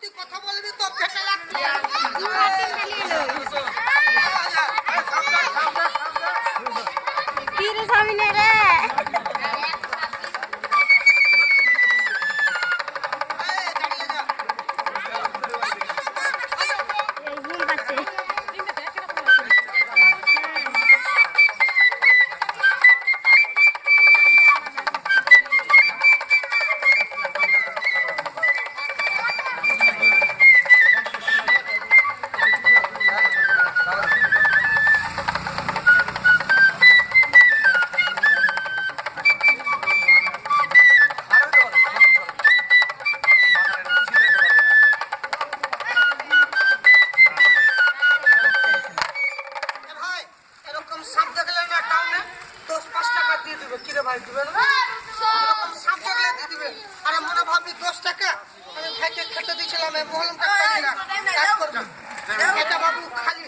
তুই কথা বলবি তো পেটে লাগছে। কি রে সামিনে রে বাবু খালি